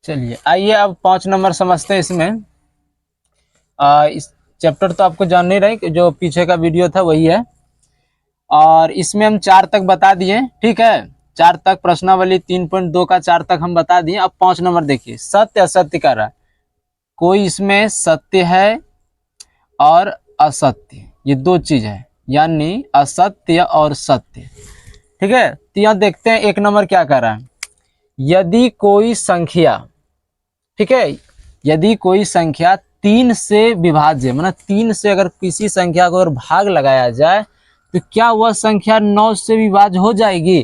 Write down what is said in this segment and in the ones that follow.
चलिए आइए अब 5 नंबर समझते हैं। इसमें इस चैप्टर तो आपको जान नहीं रहे कि जो पीछे का वीडियो था वही है, और इसमें हम 4 तक बता दिए। ठीक है, 4 तक प्रश्नावली 3.2 का 4 तक हम बता दिए। अब 5 नंबर देखिए, सत्य असत्य का रहा। कोई इसमें सत्य है और असत्य, ये दो चीज है, यानी असत्य और सत्य। ठीक है, तो यहाँ देखते हैं 1 नंबर क्या कर रहा है। यदि कोई संख्या, ठीक है, यदि कोई संख्या 3 से विभाज्य, मतलब 3 से अगर किसी संख्या को अगर भाग लगाया जाए तो क्या वह संख्या 9 से विभाज्य हो जाएगी?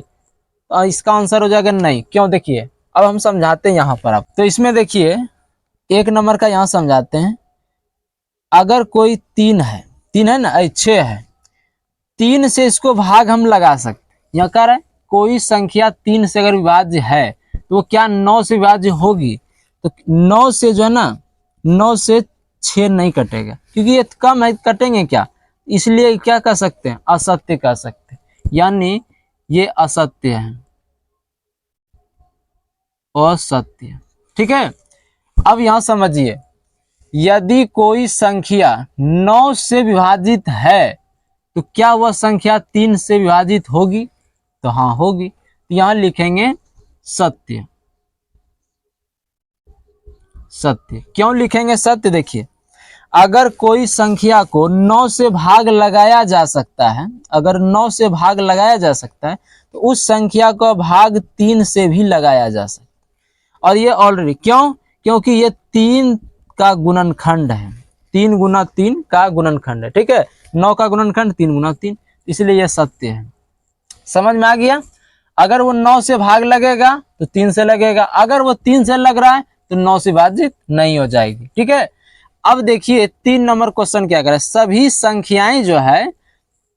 तो इसका आंसर हो जाएगा नहीं। क्यों? देखिए अब हम समझाते हैं यहाँ पर। आप तो इसमें देखिए 1 नंबर का यहाँ समझाते हैं। अगर कोई 3 है, 3 है ना, 6 है, 3 से इसको भाग हम लगा सकते हैं। यहाँ कह रहा है कोई संख्या 3 से अगर विभाज्य है तो वो क्या 9 से विभाज्य होगी? तो 9 से जो है ना, 9 से 6 नहीं कटेगा, क्योंकि ये कम है, कटेंगे क्या? इसलिए क्या कह सकते हैं? असत्य कह सकते हैं, यानी ये असत्य है, असत्य। ठीक है, अब यहां समझिए, यदि कोई संख्या 9 से विभाजित है तो क्या वह संख्या 3 से विभाजित होगी? तो हाँ होगी। तो यहां लिखेंगे सत्य। सत्य क्यों लिखेंगे सत्य? देखिए अगर कोई संख्या को 9 से भाग लगाया जा सकता है, अगर 9 से भाग लगाया जा सकता है तो उस संख्या का भाग 3 से भी लगाया जा सकता है। और ये ऑलरेडी क्यों? क्योंकि ये 3 का गुणनखंड है, 3 गुना 3 का गुणनखंड है। ठीक है, 9 का गुणनखंड 3 गुना 3, इसलिए यह सत्य है। समझ में आ गया? अगर वो 9 से भाग लगेगा तो 3 से लगेगा, अगर वो 3 से लग रहा है तो 9 से विभाजित नहीं हो जाएगी। ठीक है, अब देखिए 3 नंबर क्वेश्चन क्या कर रहा है। सभी संख्याएं जो है,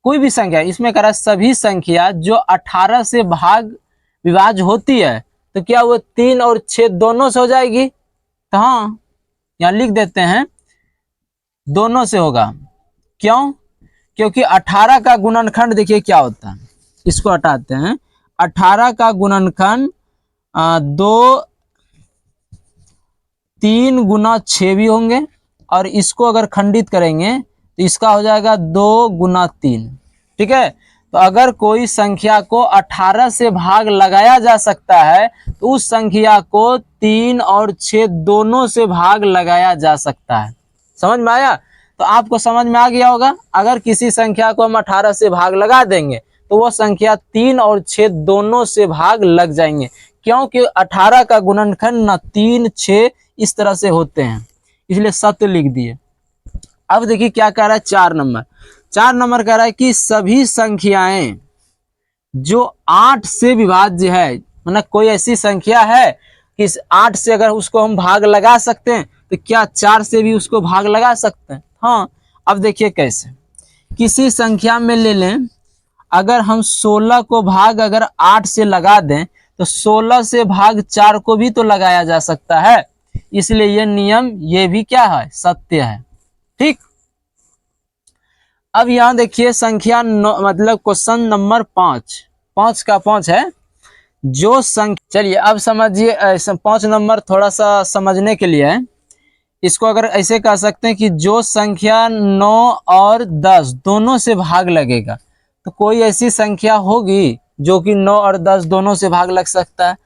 कोई भी संख्या, इसमें कर रहा है सभी संख्या जो 18 से भाग विभाज्य होती है तो क्या वो 3 और 6 दोनों से हो जाएगी? तो हाँ, यहाँ लिख देते हैं दोनों से होगा। क्यों? क्योंकि 18 का गुणनखंड देखिए क्या होता है, इसको हटाते हैं। 18 का गुणनखंड 2 3 गुना 6 भी होंगे, और इसको अगर खंडित करेंगे तो इसका हो जाएगा 2 गुना 3। ठीक है, तो अगर कोई संख्या को 18 से भाग लगाया जा सकता है तो उस संख्या को 3 और 6 दोनों से भाग लगाया जा सकता है। समझ में आया? तो आपको समझ में आ गया होगा, अगर किसी संख्या को हम 18 से भाग लगा देंगे तो वह संख्या 3 और 6 दोनों से भाग लग जाएंगे, क्योंकि 18 का गुणनखंड ना 3 6 इस तरह से होते हैं, इसलिए सत्य लिख दिए। अब देखिए क्या कह रहा है 4 नंबर। 4 नंबर कह रहा है कि सभी संख्याएं जो 8 से विभाज्य है, मतलब कोई ऐसी संख्या है कि 8 से अगर उसको हम भाग लगा सकते हैं तो क्या 4 से भी उसको भाग लगा सकते हैं? हाँ, अब देखिए कैसे। किसी संख्या में ले लें, अगर हम 16 को भाग अगर 8 से लगा दें तो 16 से भाग 4 को भी तो लगाया जा सकता है, इसलिए यह नियम ये भी क्या है? सत्य है। ठीक, अब यहां देखिए संख्या मतलब क्वेश्चन नंबर 5, 5 का 5 है जो संख्या। चलिए अब समझिए, 5 नंबर थोड़ा सा समझने के लिए है। इसको अगर ऐसे कह सकते हैं कि जो संख्या 9 और 10 दोनों से भाग लगेगा, तो कोई ऐसी संख्या होगी जो कि 9 और 10 दोनों से भाग लग सकता है।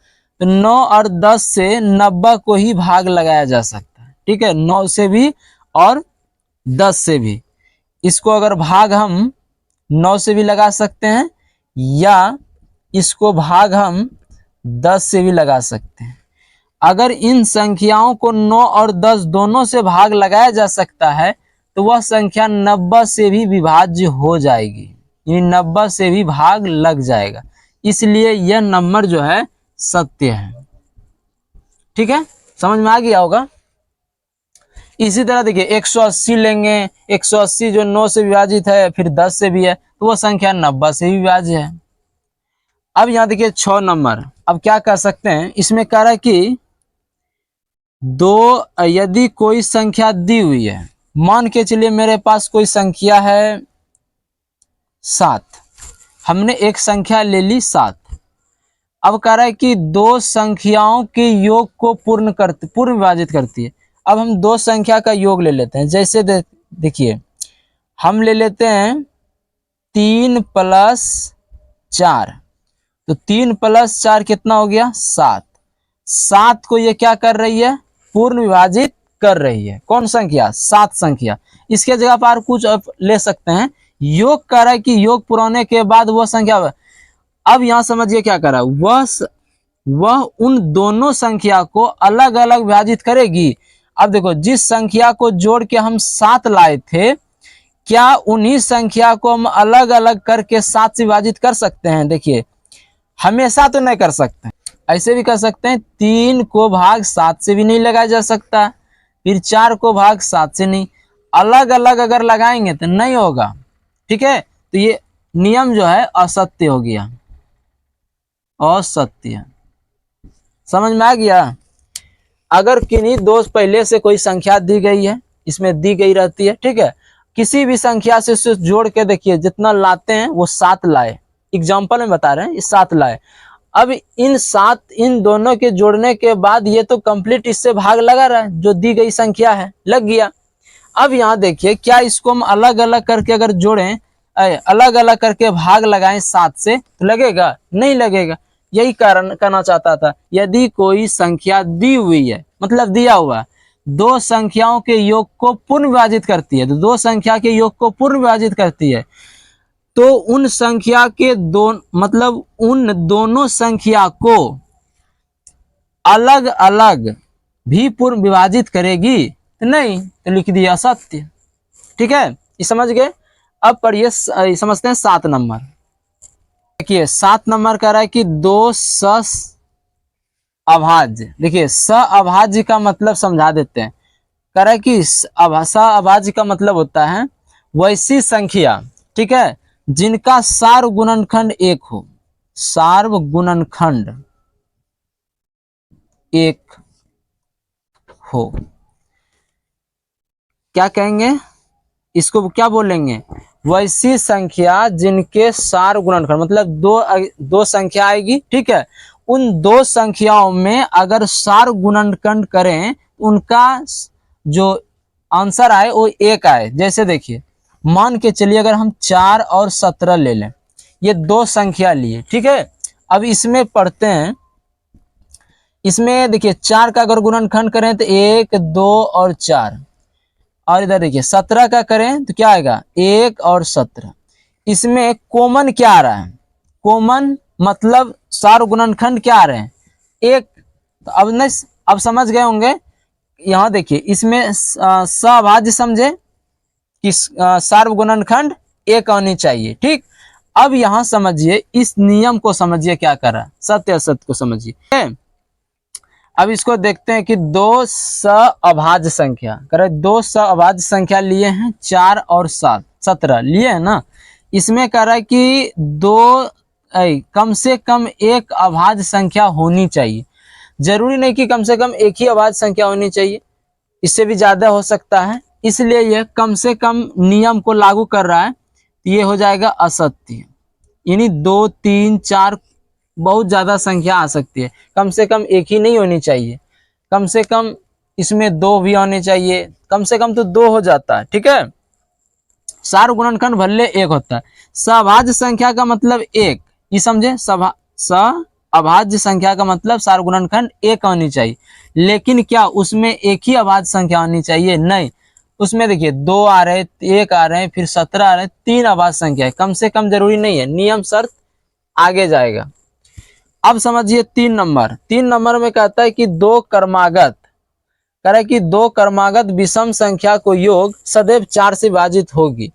तो 9 और 10 से 90 को ही भाग लगाया जा सकता है। ठीक है, 9 से भी और 10 से भी। इसको अगर भाग हम 9 से भी लगा सकते हैं या इसको भाग हम 10 से भी लगा सकते हैं। अगर इन संख्याओं को 9 और 10 दोनों से भाग लगाया जा सकता है तो वह संख्या 90 से भी विभाज्य हो जाएगी, यानी 90 से भी भाग लग जाएगा, इसलिए यह नंबर जो है सत्य है। ठीक है, समझ में आ गया होगा। इसी तरह देखिए 180 लेंगे, 180 जो 9 से विभाजित है फिर 10 से भी है तो वह संख्या 90 से भी विभाज्य है। अब यहाँ देखिए 6 नंबर। अब क्या कर सकते हैं, इसमें कह रहा है कि यदि कोई संख्या दी हुई है, मान के चलिए मेरे पास कोई संख्या है 7, हमने एक संख्या ले ली 7। अब कह रहा है कि दो संख्याओं के योग को पूर्ण विभाजित करती है। अब हम दो संख्या का योग ले लेते हैं। जैसे देखिए हम ले लेते हैं 3+4, तो 3+4 कितना हो गया 7। 7 को ये क्या कर रही है, पूर्ण विभाजित कर रही है। कौन संख्या, 7 संख्या। इसके जगह पर कुछ आप ले सकते हैं, योग कर रहा है कि योग पुराने के बाद वह संख्या। अब यहां समझिए क्या कर रहा है, वह उन दोनों संख्या को अलग अलग विभाजित करेगी। अब देखो जिस संख्या को जोड़ के हम 7 लाए थे, क्या उन्हीं संख्या को हम अलग अलग करके 7 से विभाजित कर सकते हैं? देखिए हमेशा तो नहीं कर सकते, ऐसे भी कर सकते हैं। 3 को भाग 7 से भी नहीं लगाया जा सकता, फिर 4 को भाग 7 से नहीं, अलग अलग अगर लगाएंगे तो नहीं होगा। ठीक है, तो ये नियम जो है असत्य हो गया, असत्य। समझ में आ गया? अगर किन्हीं दो पहले से कोई संख्या दी गई है, इसमें दी गई रहती है, ठीक है, किसी भी संख्या से उसे जोड़ के देखिए, जितना लाते हैं वो 7 लाए, एग्जाम्पल में बता रहे हैं, 7 लाए। अब इन दोनों के जोड़ने के बाद ये तो कंप्लीट इससे भाग लगा रहा है, जो दी गई संख्या है लग गया। अब यहाँ देखिए क्या इसको हम अलग अलग करके अगर जोड़ें, अलग अलग करके भाग लगाएं 7 से, तो लगेगा? नहीं लगेगा। यही कारण कहना चाहता था, यदि कोई संख्या दी हुई है, मतलब दिया हुआ, दो संख्याओं के योग को पूर्ण विभाजित करती है, तो दो संख्या के योग को पूर्ण विभाजित करती है, तो उन संख्या के मतलब उन दोनों संख्या को अलग अलग भी पूर्ण विभाजित करेगी? तो नहीं, तो लिख दिया असत्य। ठीक है, ये समझ गए। अब पढ़िए, समझते हैं 7 नंबर। देखिए 7 नंबर कह रहा है कि दो अभाज्य। देखिए स अभाज्य का मतलब समझा देते हैं। कह रहा है कि स अभाज्य का मतलब होता है वैसी संख्या, ठीक है, जिनका सार्व गुणनखंड 1 हो। सार्व गुणनखंड 1 हो। क्या कहेंगे इसको, क्या बोलेंगे? वैसी संख्या जिनके सार्व गुणनखंड, मतलब दो संख्या आएगी, ठीक है, उन दो संख्याओं में अगर सार्व गुणनखंड करें, उनका जो आंसर आए वो 1 आए। जैसे देखिए मान के चलिए अगर हम 4 और 17 ले लें, ये दो संख्या लिए, ठीक है। अब इसमें पढ़ते हैं, इसमें देखिए 4 का अगर गुणनखंड करें तो 1, 2 और 4, और इधर देखिए 17 का करें तो क्या आएगा 1 और 17। इसमें कॉमन क्या आ रहा है? कॉमन मतलब सार्व गुणनखंड क्या आ रहे हैं? 1। तो अब समझ गए होंगे। यहाँ देखिए इसमें सहभाज्य समझे कि सार्व गुणनखंड 1 आनी चाहिए, ठीक। अब यहाँ समझिए, इस नियम को समझिए क्या कर रहा है, सत्य असत्य को समझिए। अब इसको देखते हैं कि दो सहअभाज्य संख्या, करे दो सहअभाज्य संख्या लिए हैं 4 और 17 लिए हैं ना। इसमें कह रहा है कि कम से कम एक अभाज्य संख्या होनी चाहिए। जरूरी नहीं कि कम से कम एक ही अभाज्य संख्या होनी चाहिए, इससे भी ज्यादा हो सकता है, इसलिए यह कम से कम नियम को लागू कर रहा है। ये हो जाएगा असत्य, यानी 2, 3, 4 बहुत ज्यादा संख्या आ सकती है, कम से कम एक ही नहीं होनी चाहिए, कम से कम इसमें 2 भी आने चाहिए, कम से कम तो 2 हो जाता है, ठीक है। सार्व गुणनखंड भले 1 होता है। सहभाज्य संख्या का मतलब 1, ये समझे, अभाज्य संख्या का मतलब सार्व गुणनखंड 1 आनी चाहिए, लेकिन क्या उसमें एक ही अभाज्य संख्या आनी चाहिए? नहीं, उसमें देखिए 2 आ रहे, 1 आ रहे हैं, फिर 17 आ रहे हैं, 3 अभाज्य संख्या है, कम से कम जरूरी नहीं है, नियम शर्त आगे जाएगा। अब समझिए 3 नंबर में कहता है कि दो क्रमागत, कह रहा है कि दो क्रमागत विषम संख्या को योग सदैव 4 से विभाजित होगी।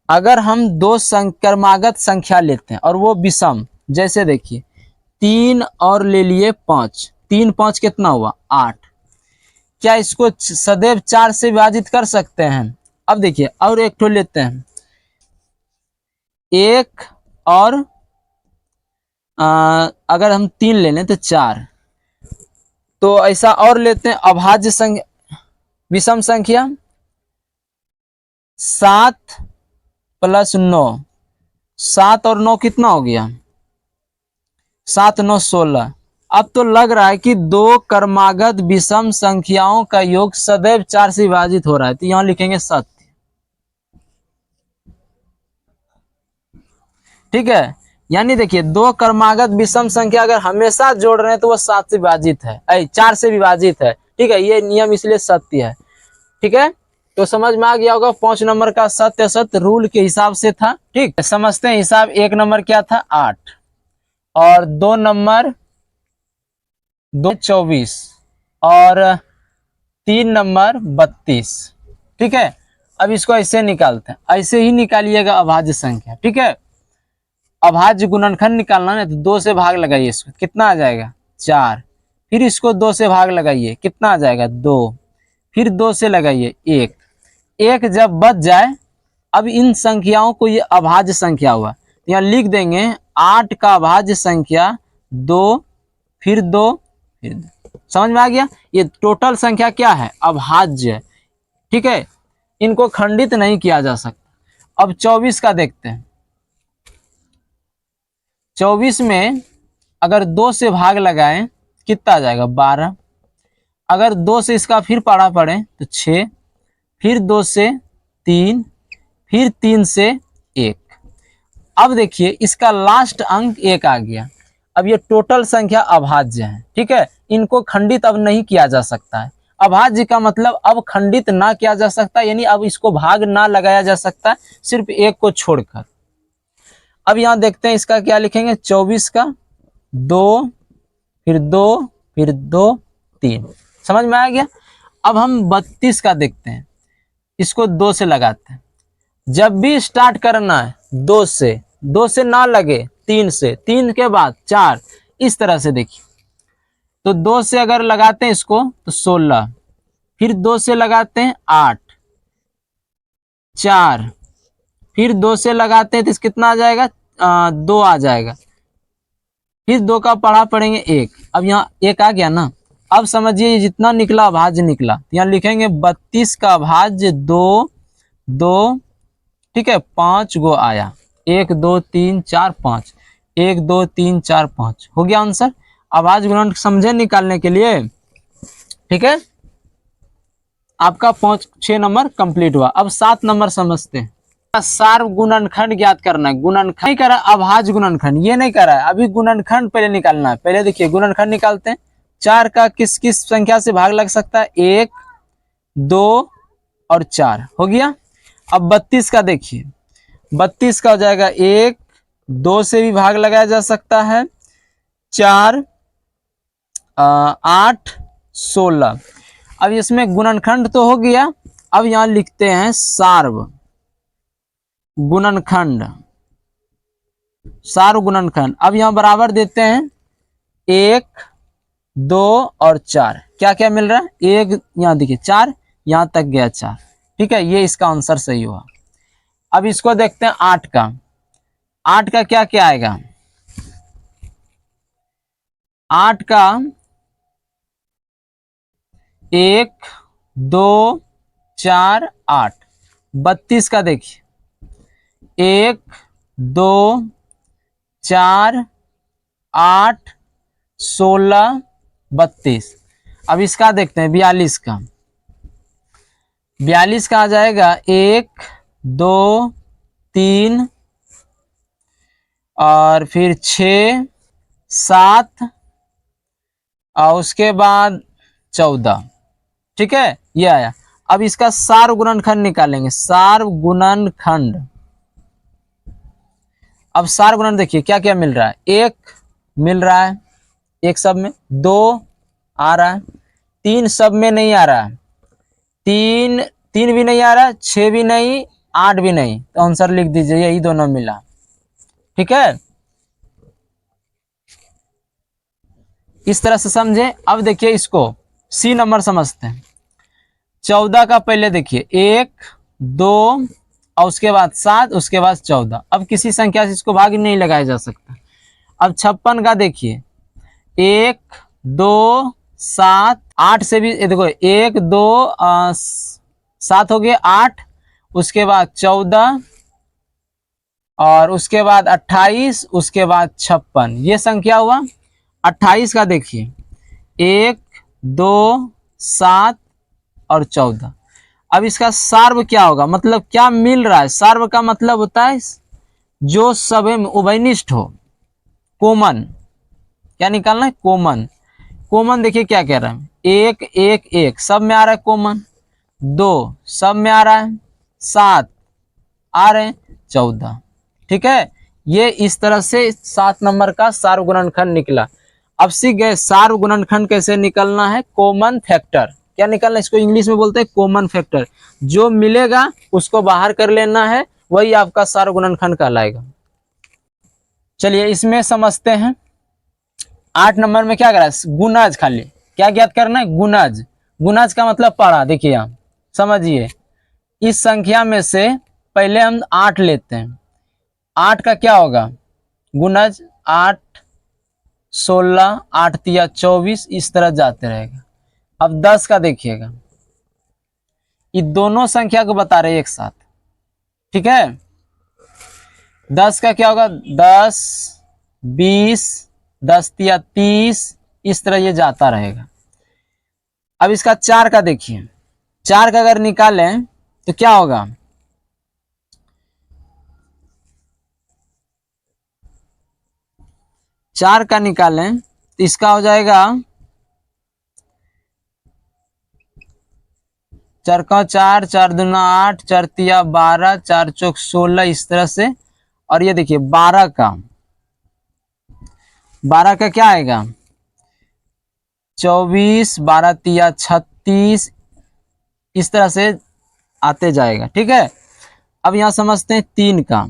अगर हम दो क्रमागत संख्या लेते हैं और वो विषम, जैसे देखिए 3 और ले लिए 5, 3 5 कितना हुआ 8, क्या इसको सदैव 4 से विभाजित कर सकते हैं? अब देखिए और एक ठो लेते हैं, 1 और अगर हम 3 ले लें तो 4, तो ऐसा और लेते हैं अभाज्य संख्या, विषम संख्या 7 + 9, 7 और 9 कितना हो गया 7 9 16। अब तो लग रहा है कि दो क्रमागत विषम संख्याओं का योग सदैव 4 से विभाजित हो रहा है, तो यहां लिखेंगे सत्य। ठीक है, यानी देखिए दो क्रमागत विषम संख्या अगर हमेशा जोड़ रहे हैं तो वो 7 से विभाजित है, 4 से विभाजित है। ठीक है, ये नियम इसलिए सत्य है। ठीक है, तो समझ में आ गया होगा 5 नंबर का सत्य असत रूल के हिसाब से था। ठीक, समझते हैं हिसाब। 1 नंबर क्या था 8 और 2 नंबर 24 और 3 नंबर 32। ठीक है, अब इसको ऐसे निकालते हैं, ऐसे ही निकालिएगा अभाज्य संख्या। ठीक है, अभाज्य गुणनखंड निकालना है तो 2 से भाग लगाइए, इसको कितना आ जाएगा 4। फिर इसको 2 से भाग लगाइए, कितना आ जाएगा 2। फिर 2 से लगाइए 1। 1 जब बच जाए, अब इन संख्याओं को ये अभाज्य संख्या हुआ, यहाँ लिख देंगे 8 का अभाज्य संख्या 2 फिर 2 फिर 2। समझ में आ गया, ये टोटल संख्या क्या है अभाज्य। ठीक है, इनको खंडित नहीं किया जा सकता। अब 24 का देखते हैं। 24 में अगर 2 से भाग लगाएं कितना आ जाएगा 12। अगर 2 से इसका फिर पारा पड़े तो 6, फिर 2 से 3, फिर 3 से 1। अब देखिए इसका लास्ट अंक 1 आ गया। अब ये टोटल संख्या अभाज्य है। ठीक है, इनको खंडित अब नहीं किया जा सकता है। अभाज्य का मतलब अब खंडित ना किया जा सकता, यानी अब इसको भाग ना लगाया जा सकता, सिर्फ 1 को छोड़कर। अब यहां देखते हैं इसका क्या लिखेंगे 24 का 2 फिर 2 फिर 2 3। समझ में आ गया। अब हम 32 का देखते हैं, इसको 2 से लगाते हैं। जब भी स्टार्ट करना है 2 से, 2 से ना लगे 3 से, 3 के बाद 4, इस तरह से देखिए। तो 2 से अगर लगाते हैं इसको तो 16, फिर 2 से लगाते हैं 8 4, फिर 2 से लगाते हैं तो कितना आ जाएगा 2 आ जाएगा। फिर 2 का पढ़ा पढ़ेंगे 1। अब यहाँ 1 आ गया ना। अब समझिए ये जितना निकला अभाज्य निकला, यहाँ लिखेंगे 32 का अभाज्य 2 2। ठीक है, 5 गो आया, 1 2 3 4 5, 1 2 3 4 5 हो गया आंसर। अभाज्य गुणन समझे निकालने के लिए। ठीक है, आपका 6 नंबर कंप्लीट हुआ। अब 7 नंबर समझते हैं। सार्व गुणनखंड ज्ञात करना है। गुणनखंड नहीं करा, अभाज्य गुणनखंड ये नहीं करा है, अभी गुणनखंड पहले निकालना है। पहले देखिए गुणनखंड निकालते हैं। 4 का किस किस संख्या से भाग लग सकता है 1 2 और 4 हो गया। अब 32 का देखिए, 32 का हो जाएगा 1 2 से भी भाग लगाया जा सकता है, 4 8 16। अब इसमें गुणनखंड तो हो गया। अब यहां लिखते हैं सार्व गुणनखंड, सार्व गुणनखंड। अब यहां बराबर देते हैं 1 2 और 4। क्या क्या मिल रहा है 1, यहां देखिए 4, यहां तक गया 4। ठीक है, ये इसका आंसर सही हुआ। अब इसको देखते हैं 8 का। 8 का क्या क्या आएगा 8 का 1 2 4 8। 32 का देखिए 1 2 4 8 16 32। अब इसका देखते हैं 42 का। 42 का आ जाएगा 1 2 3 और फिर 6 7 और उसके बाद 14। ठीक है, ये आया। अब इसका सार्व गुणनखंड निकालेंगे, सार्व गुणनखंड। अब सार्व गुणनखंड देखिए क्या क्या मिल रहा है 1 मिल रहा है, 1 सब में, 2 आ रहा है, 3 सब में नहीं आ रहा है, 3 भी नहीं आ रहा, 6 भी नहीं, 8 भी नहीं, तो आंसर लिख दीजिए यही दोनों मिला। ठीक है, इस तरह से समझे। अब देखिए इसको सी नंबर समझते हैं। 14 का पहले देखिए 1 2 और उसके बाद 7, उसके बाद 14। अब किसी संख्या से इसको भाग नहीं लगाया जा सकता। अब 56 का देखिए 1 2 7 8 से भी देखो 1 2 7 हो गए 8, उसके बाद 14 और उसके बाद 28, उसके बाद 56, ये संख्या हुआ। 28 का देखिए 1, 2, 7 और 14। अब इसका सार्व क्या होगा, मतलब क्या मिल रहा है। सार्व का मतलब होता है जो सभी में उभयनिष्ठ हो, कॉमन। क्या निकालना है, कॉमन। कॉमन देखिए क्या कह रहा है, 1, 1, 1 सब में आ रहा है कॉमन, 2 सब में आ रहा है, 7 आ रहे हैं, 14। ठीक है, ये इस तरह से 7 नंबर का सार्व गुणनखंड निकला। अब सीख गए सार्व गुणनखंड कैसे निकलना है, कॉमन फैक्टर। क्या निकलना है, इसको इंग्लिश में बोलते हैं कॉमन फैक्टर। जो मिलेगा उसको बाहर कर लेना है, वही आपका सार्व गुणनखंड कहलाएगा। चलिए इसमें समझते हैं। 8 नंबर में क्या करा है, गुणज। खाली क्या ज्ञात करना है, गुणज। गुणज का मतलब पढ़ा, देखिए यहाँ समझिए। इस संख्या में से पहले हम 8 लेते हैं। 8 का क्या होगा गुणज, 8, 16, 8 तिया 24, इस तरह जाते रहेगा। अब 10 का देखिएगा, ये दोनों संख्या को बता रहे एक साथ। ठीक है, 10 का क्या होगा, 10, 20, 10 तिया 30, इस तरह ये जाता रहेगा। अब इसका 4 का देखिए, 4 का अगर निकालें तो क्या होगा, 4 का निकालें तो इसका हो जाएगा 4 का 4, 4 दूना 8, 4 तिया 12, 4 चौक 16, इस तरह से। और ये देखिए 12 का क्या आएगा, 24, 12 तिया 36, इस तरह से आते जाएगा। ठीक है, अब यहां समझते हैं 3 का।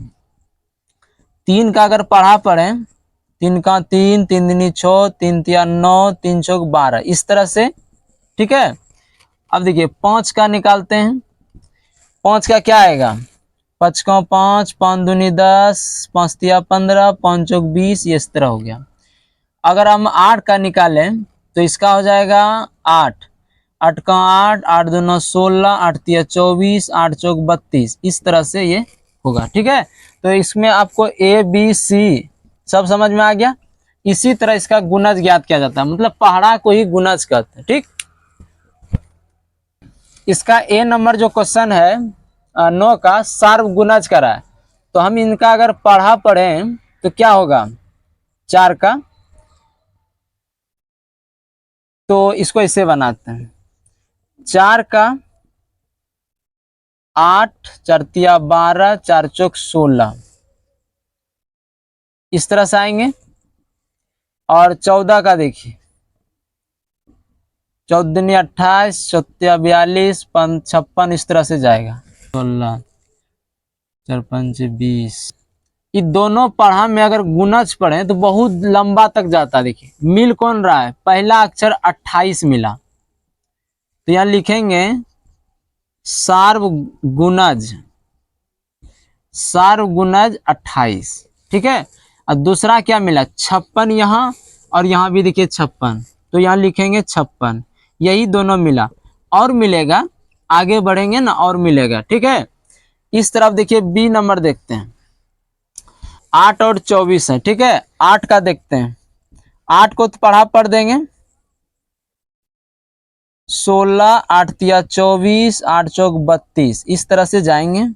3 का अगर पढ़ा पढ़े, 3 का 3, 3 दूनी 6, 3 तिया 9, 3 चौक 12, इस तरह से। ठीक है, अब देखिए 5 का निकालते हैं। 5 का क्या आएगा, 5 का 5, 5 दूनी 10, 5 तिया 15, 5 चौक 20, ये इस तरह हो गया। अगर हम 8 का निकालें तो इसका हो जाएगा 8, 8 का 8, 8 दूना 16, 8 तिया 24, 8 चौक 32, इस तरह से ये होगा। ठीक है, तो इसमें आपको ए बी सी सब समझ में आ गया। इसी तरह इसका गुणज ज्ञात किया जाता है, मतलब पहाड़ा को ही गुणज कहते हैं। ठीक, इसका ए नंबर जो क्वेश्चन है 9 का सार्व गुणज करा है, तो हम इनका अगर पढ़ा पढ़ें तो क्या होगा, 4 का। तो इसको ऐसे बनाते हैं, 4 का 8, 4 तिया 12, 4 चौक 16, इस तरह से आएंगे। और 14 का देखिए, 14 दूनी 28, 14 42, 5 56, इस तरह से जाएगा। 16, 4 5 20, ये दोनों पढ़ा में अगर गुणज पढ़े तो बहुत लंबा तक जाता है। देखिए मिल कौन रहा है, पहला अक्षर 28 मिला, तो यहां लिखेंगे सार्व गुणज, सार्व गुणज 28। ठीक है, और दूसरा क्या मिला, 56 यहाँ, और यहाँ भी देखिए 56, तो यहाँ लिखेंगे 56। यही दोनों मिला, और मिलेगा आगे बढ़ेंगे ना, और मिलेगा। ठीक है, इस तरफ देखिए बी नंबर देखते हैं, 8 और 24 है। ठीक है, 8 का देखते हैं, 8 को तो पढ़ा पढ़ देंगे, 16, 8 तिया 24, 8 चौक 32, इस तरह से जाएंगे।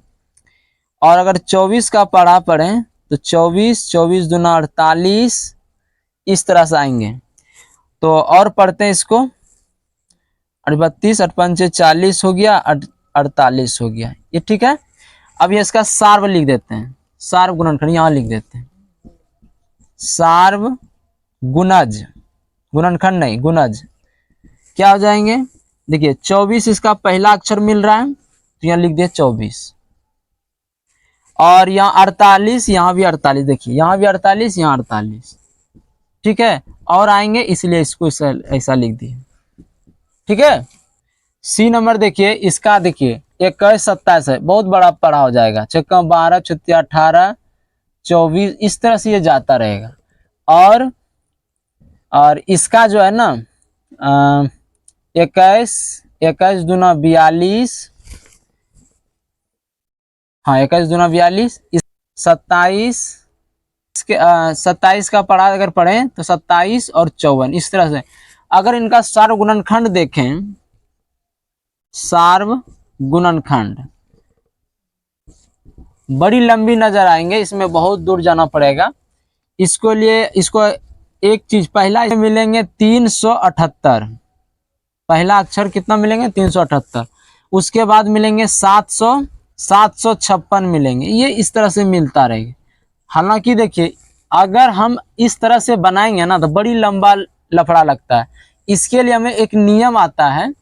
और अगर 24 का पढ़ा पढ़ें तो 24, 24 दूना 48, इस तरह से आएंगे। तो और पढ़ते हैं इसको, 32, 8 पंचे 40 हो गया, 48 हो गया, ये ठीक है। अब ये इसका सार्व लिख देते हैं, सार्व गुणनखंड यहाँ लिख देते हैं, सार्व गुणज, गुणनखंड नहीं गुणज। क्या हो जाएंगे, देखिए 24 इसका पहला अक्षर मिल रहा है, तो यहाँ लिख दिया 24। और यहाँ 48, यहाँ भी 48, देखिए यहाँ भी 48, यहाँ 48। ठीक है, और आएंगे इसलिए इसको ऐसा लिख दिए। ठीक है, सी नंबर देखिए, इसका देखिए 21, 27 है, बहुत बड़ा पढ़ा हो जाएगा। 6 12, 6 18, 24, इस तरह से ये जाता रहेगा। और इसका जो है ना 21, 21 दूना 42, हाँ 21 दूना 42, 27 के 27 का पढ़ा अगर पढ़ें तो 27 और 54 इस तरह से। अगर इनका सार्व गुणनखंड देखें, सार्व गुणनखंड बड़ी लंबी नजर आएंगे, इसमें बहुत दूर जाना पड़ेगा। इसको लिए इसको एक चीज पहला मिलेंगे 378, पहला अक्षर कितना मिलेंगे 378, उसके बाद मिलेंगे 700, 756 मिलेंगे, ये इस तरह से मिलता रहेगा। हालांकि देखिए अगर हम इस तरह से बनाएंगे ना तो बड़ी लंबा लफड़ा लगता है। इसके लिए हमें एक नियम आता है,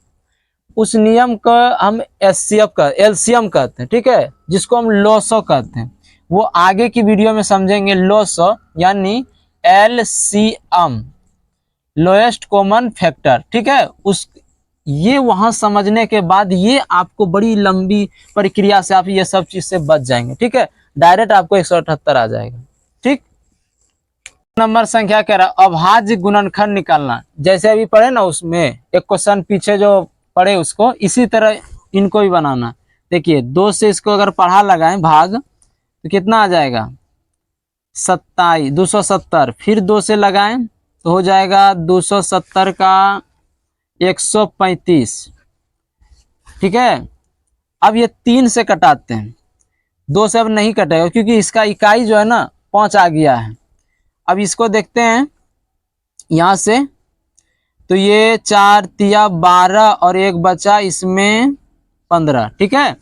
उस नियम को हम एलसीएम कहते हैं, ठीक है, जिसको हम लॉसो कहते हैं। वो आगे की वीडियो में समझेंगे। लॉसो यानी एलसीएम, लोएस्ट कॉमन फैक्टर, ठीक है। उस ये वहां समझने के बाद ये आपको बड़ी लंबी प्रक्रिया से आप ये सब चीज से बच जाएंगे, ठीक है। डायरेक्ट आपको 178 आ जाएगा, ठीक। नंबर संख्या कह रहा अभाज्य गुणनखंड निकालना। जैसे अभी पढ़े ना उसमें एक क्वेश्चन पीछे जो पढ़े उसको, इसी तरह इनको भी बनाना। देखिए 2 से इसको अगर पढ़ा लगाएं भाग तो कितना आ जाएगा 27, 270, फिर 2 से लगाएं तो हो जाएगा 270 का 135, ठीक है। अब ये 3 से कटाते हैं, 2 से अब नहीं कटेगा क्योंकि इसका इकाई जो है ना 5 आ गया है। अब इसको देखते हैं यहाँ से, तो ये 4 तिया 12 और एक बचा इसमें 15, ठीक है।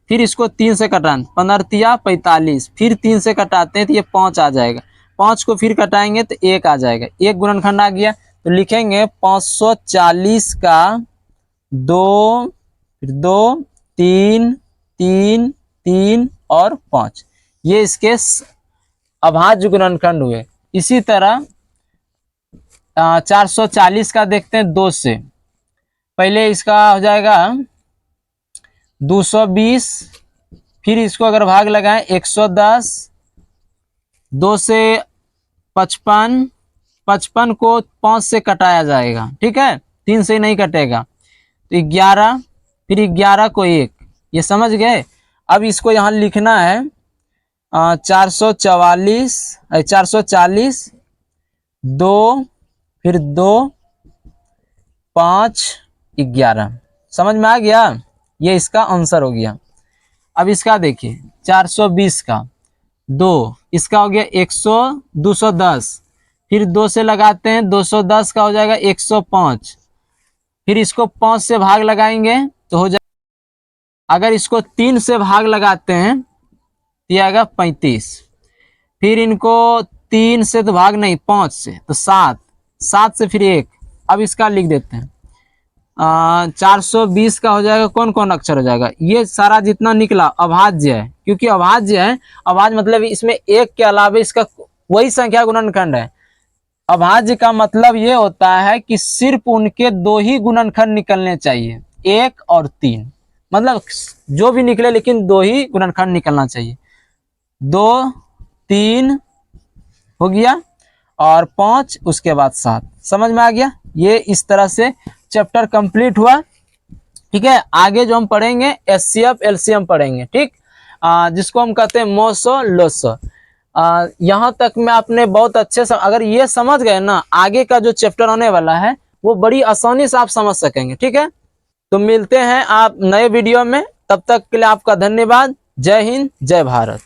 फिर इसको 3 से कटाएं, 15 तिया 45, फिर 3 से कटाते हैं तो ये 5 आ जाएगा। 5 को फिर कटाएंगे तो 1 आ जाएगा, एक गुणनखंड आ गया। तो लिखेंगे 540 का 2, फिर 2, 3, 3, 3 और 5, ये इसके अभाज्य गुणनखंड हुए। इसी तरह 440 का देखते हैं 2 से, पहले इसका हो जाएगा 220, फिर इसको अगर भाग लगाएं 110, 2 से 55, 55 को 5 से कटाया जाएगा, ठीक है, 3 से नहीं कटेगा, तो 11, फिर 11 को 1, ये समझ गए। अब इसको यहाँ लिखना है 440, 2, फिर 2, 5, 11, समझ में आ गया। ये इसका आंसर हो गया। अब इसका देखिए 420 का 2, इसका हो गया 210, फिर 2 से लगाते हैं 210 का हो जाएगा 105, फिर इसको 5 से भाग लगाएंगे तो हो जाएगा, अगर इसको 3 से भाग लगाते हैं तो ये आएगा 35, फिर इनको 3 से तो भाग नहीं 5 से तो 7, 7 से फिर 1। अब इसका लिख देते हैं 420 का हो जाएगा, कौन कौन अक्षर हो जाएगा, ये सारा जितना निकला अभाज्य है, क्योंकि अभाज्य है। अभाज्य मतलब इसमें एक के अलावा इसका वही संख्या गुणनखंड है। अभाज्य का मतलब ये होता है कि सिर्फ उनके 2 ही गुणनखंड निकलने चाहिए, 1 और 3, मतलब जो भी निकले लेकिन 2 ही गुणनखंड निकलना चाहिए। 2, 3 हो गया और 5, उसके बाद 7, समझ में आ गया। ये इस तरह से चैप्टर कंप्लीट हुआ, ठीक है। आगे जो हम पढ़ेंगे एचसीएफ एलसीएम पढ़ेंगे, ठीक, जिसको हम कहते हैं मोसो लोसो। यहाँ तक में आपने बहुत अच्छे से अगर ये समझ गए ना, आगे का जो चैप्टर आने वाला है वो बड़ी आसानी से आप समझ सकेंगे, ठीक है। तो मिलते हैं आप नए वीडियो में, तब तक के लिए आपका धन्यवाद। जय हिंद, जय भारत।